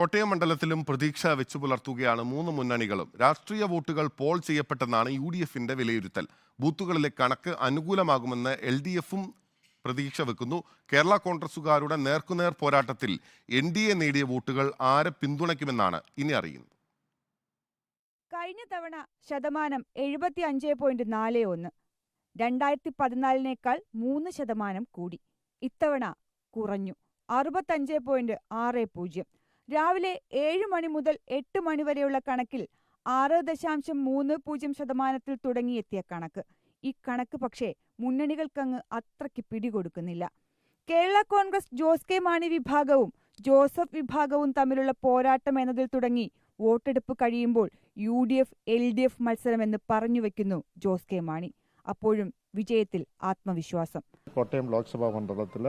കോട്ടയം മണ്ഡലത്തിലും പ്രതീക്ഷ വെച്ചു പുലർത്തുകയാണ് മൂന്ന് മുന്നണികളും. രാഷ്ട്രീയ വോട്ടുകൾ പോൾ ചെയ്യപ്പെട്ടെന്നാണ് UDFന്റെ വിലയിരുത്തൽ. ബൂത്തുകളിലെ കണക്ക് അനുകൂലമാകുമെന്ന് LDFും പ്രതീക്ഷ വെക്കുന്നു. കേരള കോൺഗ്രസുകാരുടെ നേർക്കുനേർ പോരാട്ടത്തിൽ NDA നേടിയ വോട്ടുകൾ ആരെ പിന്തുണയ്ക്കുമെന്നാണ് ഇനി അറിയുന്നത്. കഴിഞ്ഞ തവണ ശതമാനം 75.41, 2014 3% കൂടി. ഇത്തവണ കുറഞ്ഞു, 65.60. രാവിലെ 7 മണി മുതൽ 8 മണി വരെയുള്ള കണക്കിൽ 6.30% തുടങ്ങിയെത്തിയ കണക്ക്. ഈ കണക്ക് പക്ഷേ മുന്നണികൾക്കങ്ങ് അത്രയ്ക്ക് പിടികൊടുക്കുന്നില്ല. കേരള കോൺഗ്രസ് ജോസ് കെ മാണി വിഭാഗവും ജോസഫ് വിഭാഗവും തമ്മിലുള്ള പോരാട്ടം എന്നതിൽ തുടങ്ങി വോട്ടെടുപ്പ് കഴിയുമ്പോൾ UDF LDF മത്സരമെന്ന് പറഞ്ഞുവെക്കുന്നു ജോസ് കെ മാണി. അപ്പോഴും വിജയത്തിൽ ആത്മവിശ്വാസം. കോട്ടയം ലോക്സഭാ മണ്ഡലത്തിൽ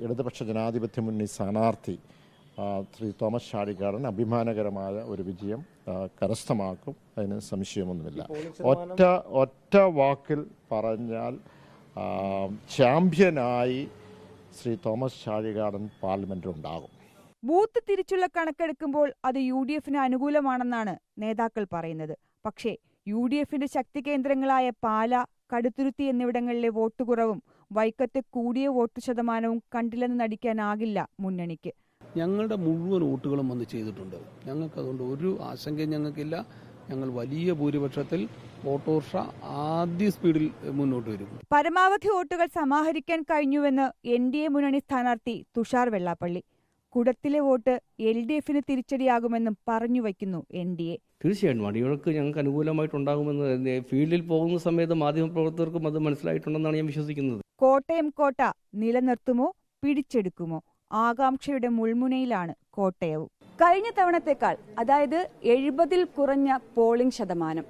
ഇടതുപക്ഷ ജനാധിപത്യ മുന്നണി സ്ഥാനാർത്ഥി ശ്രീ തോമസ് ചാഴികാടൻ അഭിമാനകരമായ ഒരു വിജയം കരസ്ഥമാക്കും. അതിന് സംശയമൊന്നുമില്ല. ഒറ്റ വാക്കിൽ പറഞ്ഞാൽ ചാമ്പ്യനായി ശ്രീ തോമസ് ചാഴികാടൻ പാർലമെന്റിലുണ്ടാകും. ബൂത്ത് തിരിച്ചുള്ള കണക്കെടുക്കുമ്പോൾ അത് UDFന് അനുകൂലമാണെന്നാണ് നേതാക്കൾ പറയുന്നത്. പക്ഷേ UDFന്റെ ശക്തി കേന്ദ്രങ്ങളായ പാല, കടുത്തുരുത്തി എന്നിവിടങ്ങളിലെ വോട്ട് കുറവും വൈക്കത്തെ കൂടിയ വോട്ട് ശതമാനവും കണ്ടില്ലെന്ന് നടിക്കാനാകില്ല മുന്നണിക്ക്. ഞങ്ങളുടെ മുഴുവൻ വോട്ടുകളും വന്ന് ചെയ്തിട്ടുണ്ട്. ഞങ്ങൾക്ക് അതുകൊണ്ട് ഒരു ആശങ്കയും ഞങ്ങൾക്കില്ല. ഞങ്ങൾ വലിയ ഭൂരിപക്ഷത്തിൽ ഓട്ടോറിക്ഷ ആദ്യ സ്പീഡിൽ മുന്നോട്ട് വരും. പരമാവധി വോട്ടുകൾ സമാഹരിക്കാൻ കഴിഞ്ഞുവെന്ന് NDA മുന്നണി സ്ഥാനാർത്ഥി തുഷാർ വെള്ളാപ്പള്ളി. കുടത്തിലെ വോട്ട് LDFന് തിരിച്ചടിയാകുമെന്നും പറഞ്ഞു വയ്ക്കുന്നു NDA. തീർച്ചയായിട്ടും അടിയൊഴുക്ക് ഞങ്ങൾക്ക് അനുകൂലമായിട്ടുണ്ടാകുമെന്ന് ഫീൽഡിൽ പോകുന്ന സമയത്ത് മാധ്യമപ്രവർത്തകർക്കും അത് മനസ്സിലായിട്ടുണ്ടെന്നാണ് ഞാൻ വിശ്വസിക്കുന്നത്. കോട്ടയം കോട്ട നിലനിർത്തുമോ പിടിച്ചെടുക്കുമോ? ആകാംക്ഷയുടെ മുൾമുനയിലാണ് കോട്ടയവും. കഴിഞ്ഞ തവണത്തേക്കാൾ, അതായത് 70-ൽ കുറഞ്ഞ പോളിംഗ് ശതമാനം.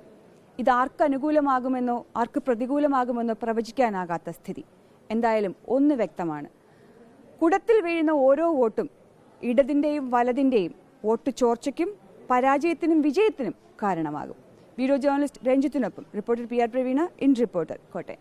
ഇത് ആർക്ക് അനുകൂലമാകുമെന്നോ ആർക്ക് പ്രതികൂലമാകുമെന്നോ പ്രവചിക്കാനാകാത്ത സ്ഥിതി. എന്തായാലും ഒന്ന് വ്യക്തമാണ്, കുടത്തിൽ വീഴുന്ന ഓരോ വോട്ടും ഇടതിന്റെയും വലതിന്റെയും വോട്ട് ചോർച്ചയ്ക്കും പരാജയത്തിനും വിജയത്തിനും കാരണമാകും. വീഡിയോ ജേർണലിസ്റ്റ് രഞ്ജിത്തിനൊപ്പം reporter PR Praveena, in Reporter, Kottayam.